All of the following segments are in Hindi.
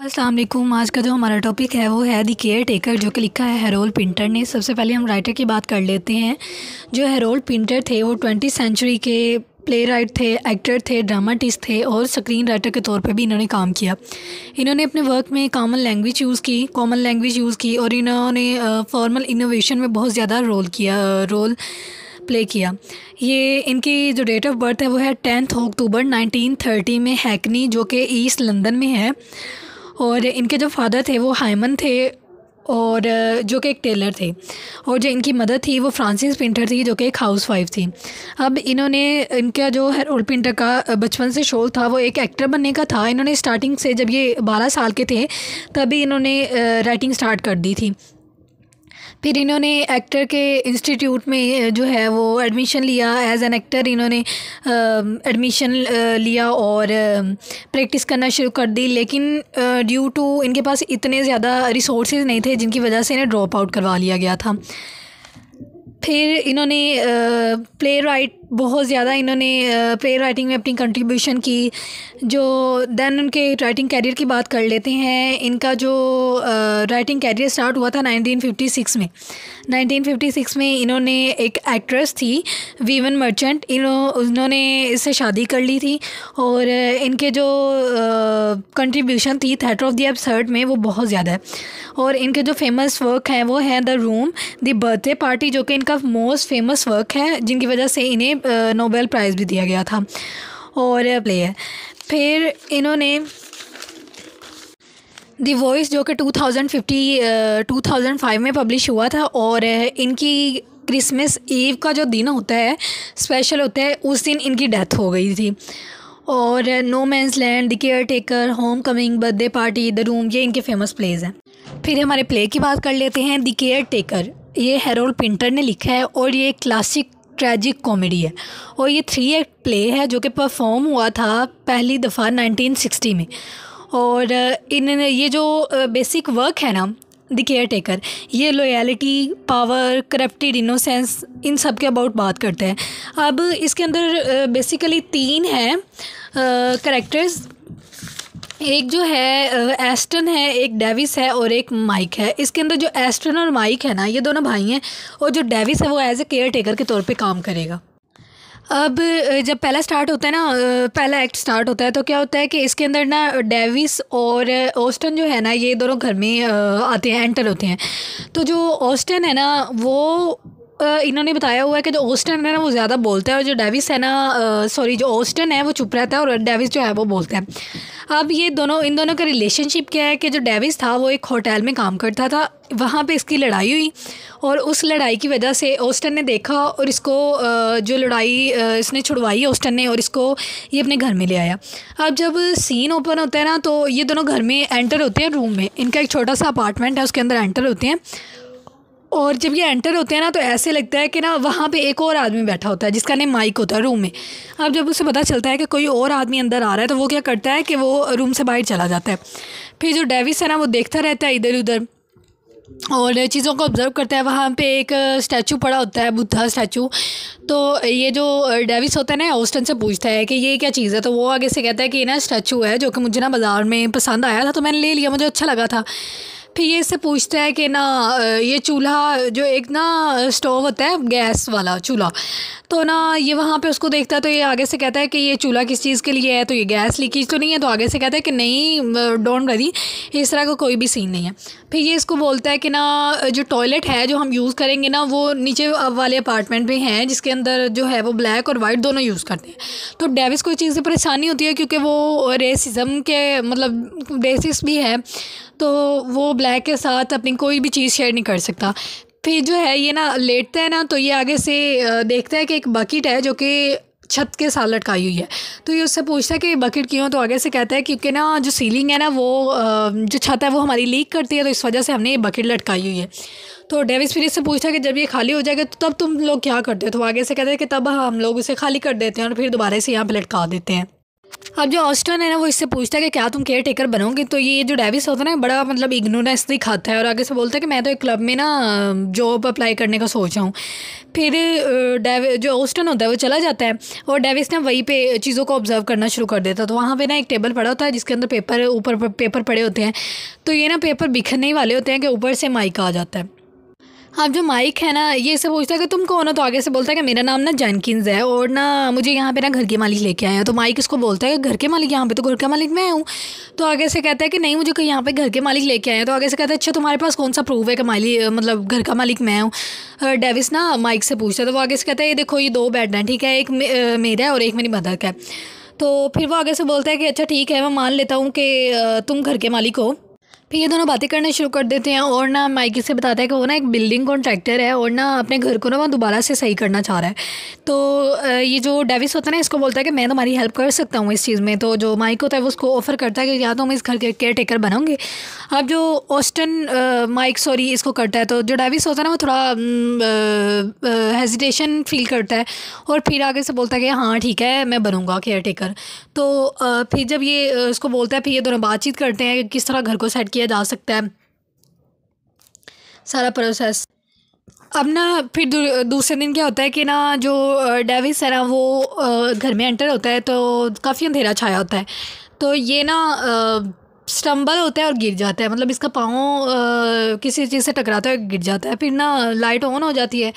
अस्सलाम वालेकुम। आज का जो हमारा टॉपिक है वो है द केयर टेकर, जो कि लिखा है हैरोल्ड पिंटर ने। सबसे पहले हम राइटर की बात कर लेते हैं। जो हैरोल्ड पिंटर थे वो 20वीं सेंचुरी के प्ले राइट थे, एक्टर थे, ड्रामाटिस्ट थे और स्क्रीन राइटर के तौर पे भी इन्होंने काम किया। इन्होंने अपने वर्क में कॉमन लैंग्वेज यूज़ की और इन्होंने फॉर्मल इनोवेशन में बहुत ज़्यादा रोल प्ले किया। ये इनकी जो डेट ऑफ बर्थ है वो है 10 अक्टूबर 1930 में हैकनी, जो कि ईस्ट लंदन में है। और इनके जो फादर थे वो हाइमन थे और जो कि एक टेलर थे, और जो इनकी मदर थी वो फ्रांसिस पिंटर थी, जो कि एक हाउसवाइफ थी। अब इनका जो हैरोल्ड पिंटर का बचपन से शौक था वो एक एक्टर बनने का था। इन्होंने स्टार्टिंग से जब ये 12 साल के थे तभी इन्होंने राइटिंग स्टार्ट कर दी थी। फिर इन्होंने एक्टर के इंस्टीट्यूट में जो है वो एडमिशन लिया। एज एन एक्टर इन्होंने एडमिशन लिया और प्रैक्टिस करना शुरू कर दी, लेकिन ड्यू टू इनके पास इतने ज़्यादा रिसोर्सेज नहीं थे जिनकी वजह से इन्हें ड्रॉप आउट करवा लिया गया था। फिर इन्होंने प्ले राइटिंग में अपनी कंट्रीब्यूशन की। जो देन उनके राइटिंग कैरियर की बात कर लेते हैं। इनका जो राइटिंग कैरियर स्टार्ट हुआ था 1956 में। 1956 में इन्होंने एक एक्ट्रेस थी वीवन मर्चेंट, उन्होंने इससे शादी कर ली थी। और इनके जो कंट्रीब्यूशन थी थिएटर ऑफ द एब्सर्ड में वो बहुत ज़्यादा है। और इनके जो फेमस वर्क हैं वो हैं the room, the birthday party, जो कि इनका मोस्ट फेमस वर्क है जिनकी वजह से इन्हें नोबेल प्राइज़ भी दिया गया था। और प्ले है। फिर इन्होंने द वॉइस, जो कि 2005 में पब्लिश हुआ था, और इनकी क्रिसमस ईव का जो दिन होता है, स्पेशल होता है, उस दिन इनकी डेथ हो गई थी। और no man's land, the caretaker, homecoming, birthday party, the room, ये इनके फेमस प्लेज हैं। फिर हमारे प्ले की बात कर लेते हैं। द केयर टेकर ये हैरोल्ड पिंटर ने लिखा है और ये क्लासिक ट्रैजिक कॉमेडी है, और ये 3 एक्ट प्ले है जो कि परफॉर्म हुआ था पहली दफ़ा 1960 में। और इन्होंने ये जो बेसिक वर्क है ना द केयर टेकर, ये लॉयल्टी, पावर, करप्टेड इनोसेंस, इन सब के अबाउट बात करते हैं। अब इसके अंदर बेसिकली 3 हैं कैरेक्टर्स। एक जो है एस्टन है, एक डेविस है और एक माइक है। इसके अंदर जो एस्टन और माइक है ना, ये दोनों भाई हैं, और जो डेविस है वो एज ए केयर टेकर के तौर पे काम करेगा। अब जब पहला एक्ट स्टार्ट होता है तो क्या होता है कि इसके अंदर ना डेविस और ऑस्टन जो है ना, ये दोनों घर में आते हैं, एंटर होते हैं। तो जो ऑस्टन है ना वो इन्होंने बताया हुआ है कि जो ऑस्टन है ना वो ज़्यादा बोलता है, और जो डेविस है ना जो ऑस्टन है वो चुप रहता है और डेविस जो है वो बोलता है। अब इन दोनों का रिलेशनशिप क्या है कि जो डेविस था वो एक होटल में काम करता था, वहाँ पे इसकी लड़ाई हुई, और उस लड़ाई की वजह से ऑस्टन ने देखा और इसको जो लड़ाई इसने छुड़वाई ऑस्टन ने, और इसको ये अपने घर में ले आया। अब जब सीन ओपन होता है ना तो ये दोनों घर में एंटर होते हैं, रूम में, इनका एक छोटा सा अपार्टमेंट है, उसके अंदर एंटर होते हैं। और जब ये एंटर होते हैं ना तो ऐसे लगता है कि ना वहाँ पे एक और आदमी बैठा होता है जिसका नेम माइक होता है रूम में। अब जब उसे पता चलता है कि कोई और आदमी अंदर आ रहा है तो वो क्या करता है कि वो रूम से बाहर चला जाता है। फिर जो डेविस है ना वो देखता रहता है इधर उधर और चीज़ों को ऑब्ज़र्व करता है। वहाँ पे एक स्टैचू पड़ा होता है, बुद्धा स्टैचू। तो ये जो डेविस होता है ना, ऑस्टन से पूछता है कि ये क्या चीज़ है, तो वो आगे से कहता है कि ये ना स्टैचू है जो कि मुझे ना बाज़ार में पसंद आया था तो मैंने ले लिया, मुझे अच्छा लगा था। फिर ये इससे पूछता है कि ना ये चूल्हा, जो एक ना स्टोव होता है गैस वाला चूल्हा, तो ना ये वहाँ पे उसको देखता है तो ये आगे से कहता है कि ये चूल्हा किस चीज़ के लिए है, तो ये गैस लीकेज तो नहीं है, तो आगे से कहता है कि नहीं, डोंट वरी, इस तरह का कोई भी सीन नहीं है। फिर ये इसको बोलता है कि ना जो टॉयलेट है जो हम यूज़ करेंगे ना वो नीचे वाले अपार्टमेंट में है, जिसके अंदर जो है वो ब्लैक और वाइट दोनों यूज़ करते हैं। तो डेविस को चीज़ से परेशानी होती है क्योंकि वो रेसिज्म के मतलब रेसिस्ट भी है, तो वो ब्लैक के साथ अपनी कोई भी चीज़ शेयर नहीं कर सकता। फिर जो है ये ना लेटता है ना तो ये आगे से देखता है कि एक बकेट है जो कि छत के साथ लटकाई हुई है। तो ये उससे पूछता है कि बकेट क्यों, तो आगे से कहता है क्योंकि ना जो सीलिंग है ना वो जो छत है वो हमारी लीक करती है, तो इस वजह से हमने ये बकेट लटकाई हुई है। तो डेविस फिर इससे पूछता है कि जब ये खाली हो जाएगा तो तब तुम लोग क्या करते हो, तो आगे से कहते हैं कि तब हम लोग उसे खाली कर देते हैं और फिर दोबारा से यहाँ पर लटका देते हैं। अब जो ऑस्टन है ना वो इससे पूछता है कि क्या तुम केयर टेकर बनोगे। तो ये जो डेविस होता है ना बड़ा मतलब इग्नोरेंस दिखाता है और आगे से बोलता है कि मैं तो एक क्लब में ना जॉब अप्लाई करने का सोच रहा हूँ। फिर जो ऑस्टन होता है वो चला जाता है और डेविस ना वहीं पे चीज़ों को ऑब्जर्व करना शुरू कर देता है। तो वहाँ पे ना एक टेबल पड़ा होता है जिसके अंदर ऊपर पेपर पड़े होते हैं। तो ये ना पेपर बिखरने ही वाले होते हैं कि ऊपर से माइक आ जाता है। अब जो माइक है ना ये इससे पूछता है कि तुम कौन हो। तो आगे से बोलता है कि मेरा नाम ना जेनकिंस है और ना मुझे यहाँ पे ना घर के मालिक लेके आए हैं। तो माइक इसको बोलता है कि घर के मालिक, यहाँ पे तो घर का मालिक मैं हूँ। तो आगे से कहता है कि नहीं, मुझे कहीं यहाँ पे घर के मालिक लेके आए हैं। तो आगे से कहता है अच्छा तुम्हारे पास कौन सा प्रूफ है कि मालिक मतलब घर का मालिक मैं हूँ। डेविस ना माइक से पूछता है। तो वो आगे से कहता है ये देखो ये 2 बेड हैं, ठीक है, एक मेरा है और एक मेरी मदर का है। तो फिर वो आगे से बोलता है कि अच्छा ठीक है, मैं मान लेता हूँ कि तुम घर के मालिक हो। फिर ये दोनों बातें करना शुरू कर देते हैं और ना माइकी से बताता है कि वो ना एक बिल्डिंग कॉन्ट्रैक्टर है और ना अपने घर को ना वो दोबारा से सही करना चाह रहा है। तो ये जो डेविस होता है ना इसको बोलता है कि मैं तुम्हारी हेल्प कर सकता हूँ इस चीज़ में। तो जो माइक होता है वो उसको ऑफ़र करता है कि या तो हम इस घर के केयर टेकर बनाओगे। अब जो ऑस्टन माइक सॉरी इसको करता है तो जो डेविस होता है ना वो थोड़ा हेजिटेशन फील करता है और फिर आगे से बोलता है कि हाँ ठीक है मैं बनूँगा केयर टेकर। तो फिर जब ये उसको बोलता है फिर ये दोनों बातचीत करते हैं कि किस तरह घर को सेट किया जा सकता है सारा प्रोसेस। अब ना फिर दूसरे दिन क्या होता है कि ना जो डेविस है ना वो घर में एंटर होता है तो काफ़ी अंधेरा छाया होता है। तो ये ना स्टम्बल होता है और गिर जाता है, मतलब इसका पाँव किसी चीज़ से टकराता है गिर जाता है। फिर ना लाइट ऑन हो जाती है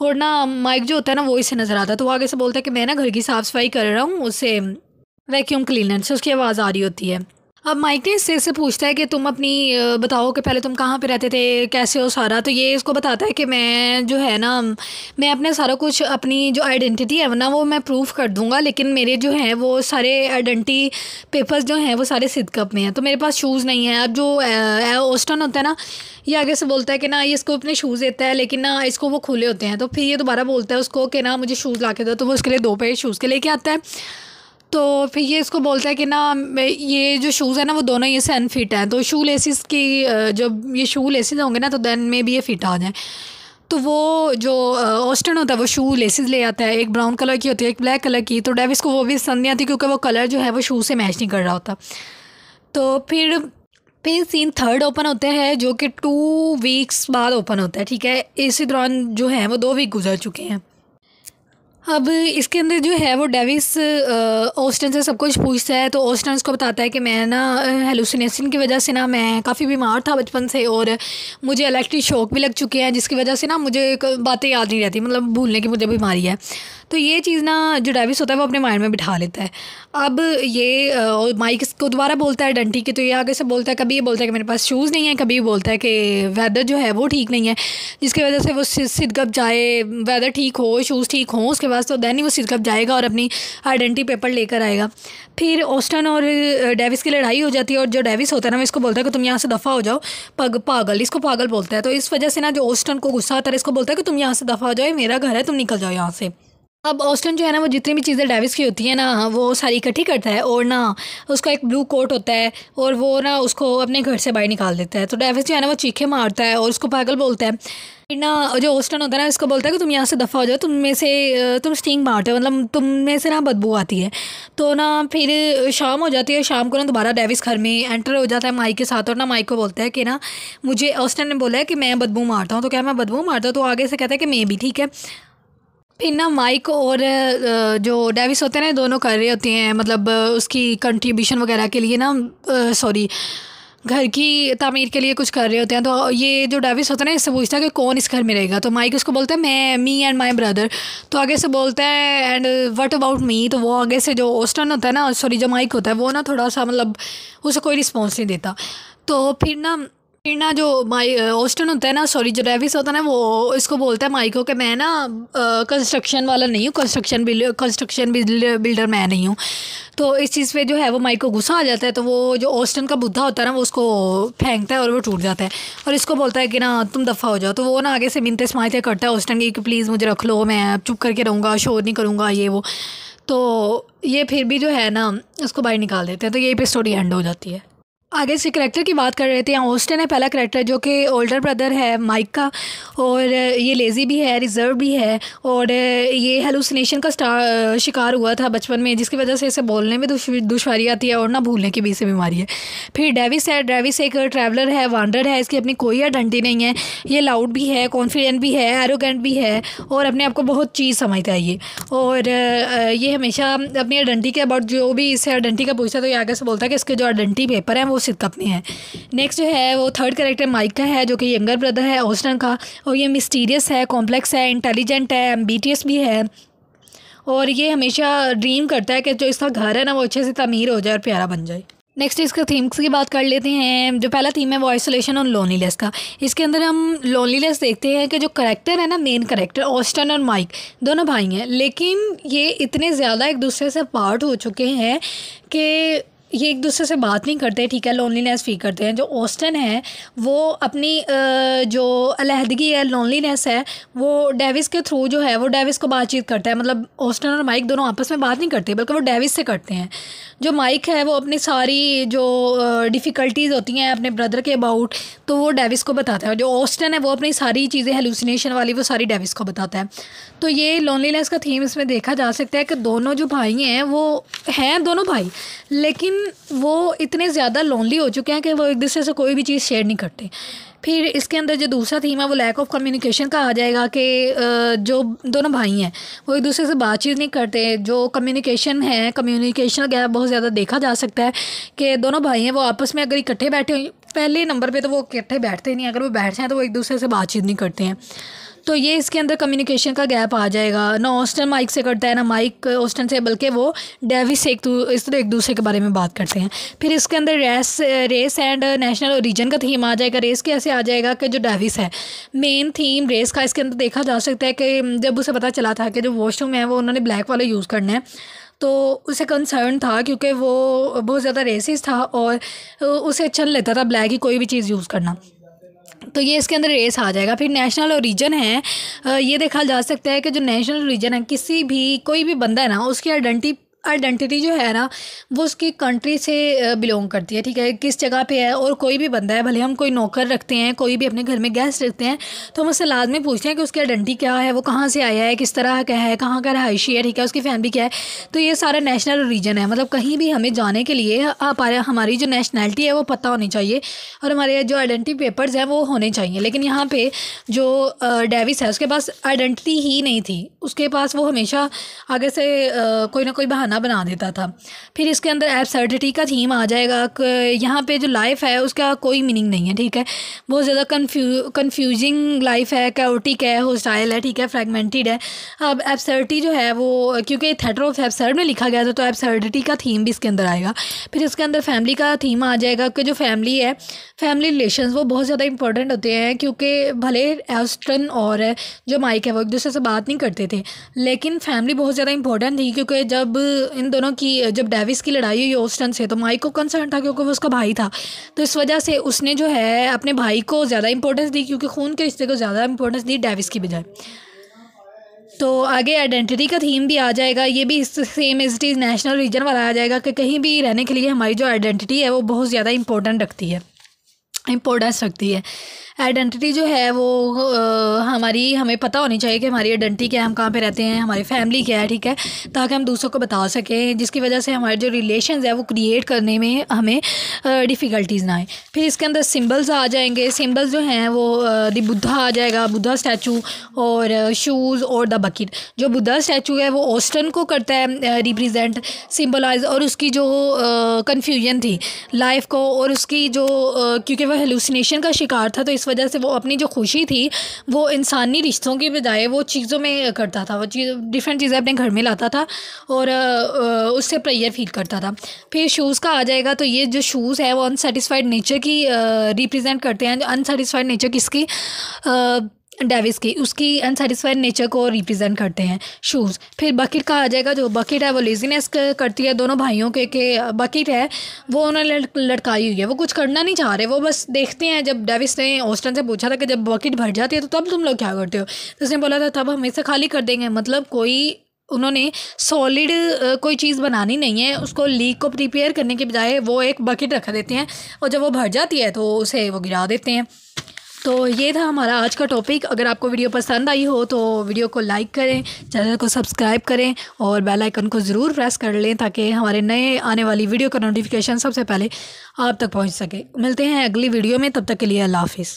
और ना माइक जो होता है ना वो इसे नज़र आता है। तो वो आगे से बोलता है कि मैं ना घर की साफ़ सफाई कर रहा हूँ, उससे वैक्यूम क्लीनर से उसकी आवाज़ आ रही होती है। अब माइक ने इससे पूछता है कि तुम अपनी बताओ कि पहले तुम कहाँ पे रहते थे, कैसे हो सारा। तो ये इसको बताता है कि मैं जो है ना मैं अपने सारा कुछ अपनी जो आइडेंटिटी है ना वो मैं प्रूफ कर दूंगा, लेकिन मेरे जो हैं वो सारे आइडेंटिटी पेपर्स जो हैं वो सारे सिद्धकप में हैं, तो मेरे पास शूज़ नहीं है। अब जो ऑस्टन होता है ना ये आगे से बोलता है कि ना ये इसको अपने शूज़ देता है लेकिन ना इसको वो खुले होते हैं। तो फिर ये दोबारा बोलता है उसको कि ना मुझे शूज़ ला के दो। तो वो उसके लिए 2 पेयर शूज़ के लेके आता है। तो फिर ये इसको बोलता है कि ना ये जो शूज़ है ना वो दोनों ये से अनफिट हैं, तो शू लेसिस की जब ये शू लेसिस होंगे ना तो देन में भी ये फिट आ जाएँ। तो वो जो ऑस्टन होता है वो शू लेसिस ले आता है, एक ब्राउन कलर की होती है एक ब्लैक कलर की। तो डेविस को वो भी पसंद नहीं आती क्योंकि वो कलर जो है वो शू से मैच नहीं कर रहा होता। तो फिर सीन 3rd ओपन होते हैं जो कि 2 वीक्स बाद ओपन होता है, ठीक है। इसी दौरान जो है वो 2 वीक गुजर चुके हैं। अब इसके अंदर जो है वो डेविस ऑस्टन से सब कुछ पूछता है। तो ऑस्टन उसको बताता है कि मैं ना हेलुसिनेशन की वजह से ना मैं काफ़ी बीमार था बचपन से और मुझे इलेक्ट्रिक शॉक भी लग चुके हैं जिसकी वजह से ना मुझे बातें याद नहीं रहती, मतलब भूलने की मुझे बीमारी है। तो ये चीज़ ना जो डेविस होता है वो अपने माइंड में बिठा लेता है। अब ये माइक को दोबारा बोलता है डंटी के, तो ये आगे से बोलता है, कभी ये बोलता है कि मेरे पास शूज़ नहीं है, कभी बोलता है कि वेदर जो है वो ठीक नहीं है जिसकी वजह से वो सिद्धकप जाए, वेदर ठीक हो शूज़ ठीक हों उसके बाद तो दैन ही वो सिद्धकप जाएगा और अपनी आइडेंटिटी पेपर लेकर आएगा। फिर ऑस्टन और डेविस की लड़ाई हो जाती है और जो डेविस होता है ना वो इसको बोलता है कि तुम यहाँ से दफ़ा हो जाओ, पागल, इसको पागल बोलता है। तो इस वजह से ना जो ऑस्टन को गुस्सा आता है इसको बोलता है कि तुम यहाँ से दफ़ा हो जाओ, मेरा घर है, तुम निकल जाओ यहाँ से। अब ऑस्टन जो है ना वो जितनी भी चीज़ें डेविस की होती हैं ना वो सारी इकट्ठी करता है और ना उसका एक ब्लू कोट होता है और वो ना उसको अपने घर से बाहर निकाल देता है। तो डेविस जो है ना वो चीखे मारता है और उसको पागल बोलता है। फिर ना जो ऑस्टन होता है ना इसको बोलता है कि तुम यहाँ से दफ़ा हो जाओ, तुम में से तुम स्टिंग मारते हो, मतलब तुम में से ना बदबू आती है। तो ना फिर शाम हो जाती है, शाम को ना दोबारा डेविस घर में एंटर हो जाता है माइक के साथ और ना माइक को बोलता है कि ना मुझे ऑस्टन ने बोला है कि मैं बदबू मारता हूँ, तो क्या मैं बदबू मारता हूँ? तो आगे से कहता है कि मैं भी, ठीक है। फिर ना माइक और जो डेविस होते हैं ना दोनों कर रहे होते हैं, मतलब उसकी कंट्रीब्यूशन वगैरह के लिए ना सॉरी घर की तामीर के लिए कुछ कर रहे होते हैं। तो ये जो डेविस होता है ना इससे पूछता है कि कौन इस घर में रहेगा। तो माइक उसको बोलता है मैं, मी एंड माई ब्रदर। तो आगे से बोलता है एंड व्हाट अबाउट मी। तो वो आगे से जो ऑस्टन होता है ना सॉरी जो माइक होता है वो ना थोड़ा सा मतलब उसे कोई रिस्पॉन्स नहीं देता। तो फिर ना जो ऑस्टन होता है ना सॉरी जो डेविस होता है ना वो इसको बोलता है माइक को कि मैं ना कंस्ट्रक्शन वाला नहीं हूँ, कंस्ट्रक्शन बिल्डर मैं नहीं हूँ। तो इस चीज़ पे जो है वो माइक को गुस्सा आ जाता है। तो वो जो ऑस्टन का बुद्धा होता है ना वो उसको फेंकता है और वो टूट जाता है और इसको बोलता है कि ना तुम दफ़ा हो जाओ। तो वो ना आगे से मिन्नतें समाइतें करता है ऑस्टन की कि प्लीज़ मुझे रख लो, मैं चुप करके रहूँगा, शोर नहीं करूँगा ये वो। तो ये फिर भी जो है ना उसको बाहर निकाल देते हैं। तो यही पे स्टोरी एंड हो जाती है। आगे से करेक्टर की बात कर रहे थे। ऑस्टिन है पहला करेक्टर, जो कि ओल्डर ब्रदर है माइक का, और ये लेज़ी भी है, रिजर्व भी है, और ये हेलुसिनेशन का शिकार हुआ था बचपन में, जिसकी वजह से इसे बोलने में दुश्वारी आती है और ना भूलने की भी इसे बीमारी है। फिर डेविस है। डेविस एक ट्रैवलर है, वांडर है, इसकी अपनी कोई आइडेंटिटी नहीं है। ये लाउड भी है, कॉन्फिडेंट भी है, एरोगेंट भी है, और अपने आप को बहुत चीज़ समझता है ये। और ये हमेशा अपनी आइडेंटिटी के अबाउट जो भी इससे आइडेंटिटी का पूछता है तो ये आगे से बोलता है कि इसके जो आइडेंटिटी पेपर हैं वो सिर्फ अपने हैं। नेक्स्ट जो है वो थर्ड कैरेक्टर माइक का है, जो कि यंगर ब्रदर है ऑस्टिन का, और ये मिस्टीरियस है, कॉम्प्लेक्स है, इंटेलिजेंट है, एम्बिटियस भी है, और ये हमेशा ड्रीम करता है कि जो इसका घर है ना वो अच्छे से तमीर हो जाए और प्यारा बन जाए। नेक्स्ट इसका थीम्स की बात कर लेते हैं। जो पहला थीम है वो आइसोलेशन और लोनलीनेस का। इसके अंदर हम लोनलीनेस देखते हैं कि जो करेक्टर है ना, मेन करेक्टर ऑस्टिन और माइक दोनों भाई हैं, लेकिन ये इतने ज़्यादा एक दूसरे से पार्ट हो चुके हैं कि ये एक दूसरे से बात नहीं करते, ठीक है, लोनलीनेस फील करते हैं। जो ऑस्टिन है वो अपनी जो अलहदगी है, लोनलीनेस है, वो डेविस के थ्रू जो है वो डेविस को बातचीत करता है। मतलब ऑस्टिन और माइक दोनों आपस में बात नहीं करते, बल्कि वो डेविस से करते हैं। जो माइक है वो अपनी सारी जो डिफ़िकल्टीज़ होती हैं अपने ब्रदर के अबाउट, तो वो डेविस को बताता है। जो ऑस्टिन है वो अपनी सारी चीज़ें हेलुसिनेशन वाली वो सारी डेविस को बताता है। तो ये लोनलीनेस का थीम इसमें देखा जा सकता है कि दोनों जो भाई हैं वो हैं दोनों भाई, लेकिन वो इतने ज़्यादा लोनली हो चुके हैं कि वो एक दूसरे से कोई भी चीज़ शेयर नहीं करते। फिर इसके अंदर जो दूसरा थीम है वो लैक ऑफ कम्युनिकेशन का आ जाएगा कि जो दोनों भाई हैं वो एक दूसरे से बातचीत नहीं करते। जो कम्युनिकेशन है, कम्युनिकेशन गैप बहुत ज़्यादा देखा जा सकता है कि दोनों भाई हैं वो आपस में अगर इकट्ठे बैठे हो, पहले नंबर पे तो वो इकट्ठे बैठते नहीं, अगर वो बैठ जाएँ तो वो एक दूसरे से बातचीत नहीं करते हैं। तो ये इसके अंदर कम्युनिकेशन का गैप आ जाएगा। ना ऑस्टिन माइक से करता है, ना माइक ऑस्टिन से, बल्कि वो डेविस से इस तरह एक दूसरे के बारे में बात करते हैं। फिर इसके अंदर रेस एंड नेशनल ओरिजिन का थीम आ जाएगा। रेस कैसे आ जाएगा कि जो डेविस है, मेन थीम रेस का इसके अंदर देखा जा सकता है कि जब उसे पता चला था कि जो वॉशरूम है वो उन्होंने ब्लैक वाले यूज़ करना है, तो उसे कंसर्न था क्योंकि वो बहुत ज़्यादा रेसिस्ट था और उसे अच्छा लेता था ब्लैक ही कोई भी चीज़ यूज़ करना। तो ये इसके अंदर रेस आ जाएगा। फिर नेशनल ओरिजिन है। ये देखा जा सकता है कि जो नेशनल ओरिजिन है, किसी भी कोई भी बंदा है ना, उसकी आइडेंटिटी जो है ना वो उसकी कंट्री से बिलोंग करती है, ठीक है, किस जगह पे है। और कोई भी बंदा है, भले हम कोई नौकर रखते हैं, कोई भी अपने घर में गेस्ट रखते हैं, तो हम उससे लाजमी पूछते हैं कि उसकी आइडेंटिटी क्या है, वो कहाँ से आया है, किस तरह का है, कहाँ का रहायशी है, ठीक है, उसकी फैमिली क्या है। तो ये सारा नेशनल ओरिजिन है। मतलब कहीं भी हमें जाने के लिए हमारी जो नेशनैलिटी है वो पता होनी चाहिए और हमारे जो आइडेंटिटी पेपर्स हैं वो होने चाहिए। लेकिन यहाँ पे जो डेविस है उसके पास आइडेंटिटी ही नहीं थी, उसके पास वो हमेशा आगे से कोई ना कोई बहाना बना देता था। फिर इसके अंदर एब्सर्डिटी का थीम आ जाएगा। यहाँ पे जो लाइफ है उसका कोई मीनिंग नहीं है, ठीक है, बहुत ज़्यादा कंफ्यूजिंग लाइफ है, कैओटिक है, होस्टाइल है, ठीक है, फ्रैगमेंटेड है। अब एब्सर्डिटी जो है वो क्योंकि थेटर ऑफ एब्सर्ड में लिखा गया था, तो एब्सर्डिटी का थीम भी इसके अंदर आएगा। फिर इसके अंदर फैमिली का थीम आ जाएगा कि जो फैमिली है, फैमिली रिलेशंस वो बहुत ज़्यादा इंपॉर्टेंट होते हैं, क्योंकि भले ऑस्टिन और जो माइक है वो एक दूसरे से बात नहीं करते थे, लेकिन फैमिली बहुत ज़्यादा इंपॉर्टेंट थी। क्योंकि जब इन दोनों की जब डेविस की लड़ाई हुई ऑस्टिन से, तो माइक को कंसर्न था क्योंकि वो उसका भाई था, तो इस वजह से उसने जो है अपने भाई को ज़्यादा इंपॉर्टेंस दी, क्योंकि खून के रिश्ते को ज़्यादा इंपॉर्टेंस दी डेविस की बजाय। तो आगे आइडेंटिटी का थीम भी आ जाएगा। ये भी same as it is national region वाला आ जाएगा कि कहीं भी रहने के लिए हमारी जो आइडेंटिटी है वो बहुत ज़्यादा इंपॉर्टेंस रखती है। आइडेंटिटी जो है वो हमें पता होनी चाहिए कि हमारी आइडेंटिटी क्या है, हम कहाँ पे रहते हैं, हमारी फैमिली क्या है, ठीक है, ताकि हम दूसरों को बता सकें, जिसकी वजह से हमारे जो रिलेशंस है वो क्रिएट करने में हमें डिफ़िकल्टीज़ ना आए। फिर इसके अंदर सिंबल्स आ जाएंगे। सिंबल्स जो हैं वो द बुद्धा आ जाएगा, बुद्धा स्टैचू, और शूज़ और द बकेट। जो बुद्धा स्टैचू है वो ऑस्टिन को करता है रिप्रेजेंट, सिम्बलाइज, और उसकी जो कन्फ्यूजन थी लाइफ को, और उसकी जो क्योंकि वह हेलुसिनेशन का शिकार था, तो इस वजह से वो अपनी जो खुशी थी वो इंसानी रिश्तों के बजाय वो चीज़ों में करता था, वो डिफरेंट चीज़ें अपने घर में लाता था और उससे प्रेयर फील करता था। फिर शूज़ का आ जाएगा। तो ये जो शूज़ है वो अनसेटिस्फाइड नेचर की रिप्रेजेंट करते हैं। अनसेटिस्फाइड नेचर किसकी? डेविस की, उसकी अनसेटिस्फाइड नेचर को रिप्रेजेंट करते हैं शूज़। फिर बकेट का आ जाएगा। जो बकेट है वो लेजीनेस करती है दोनों भाइयों के बकेट है वो उन्होंने लटकाई हुई है, वो कुछ करना नहीं चाह रहे, वो बस देखते हैं। जब डेविस ने ऑस्टिन से पूछा था कि जब बकेट भर जाती है तो तब तुम लोग क्या करते हो, तो उसने बोला था तब हम इसे खाली कर देंगे। मतलब कोई उन्होंने सॉलिड कोई चीज़ बनानी नहीं है, उसको लीक को प्रिपेयर करने के बजाय वो एक बकेट रख देते हैं और जब वो भर जाती है तो उसे वो गिरा देते हैं। तो ये था हमारा आज का टॉपिक। अगर आपको वीडियो पसंद आई हो तो वीडियो को लाइक करें, चैनल को सब्सक्राइब करें और बेल आइकन को ज़रूर प्रेस कर लें ताकि हमारे नए आने वाली वीडियो का नोटिफिकेशन सबसे पहले आप तक पहुंच सके। मिलते हैं अगली वीडियो में, तब तक के लिए अल्लाह हाफिज़।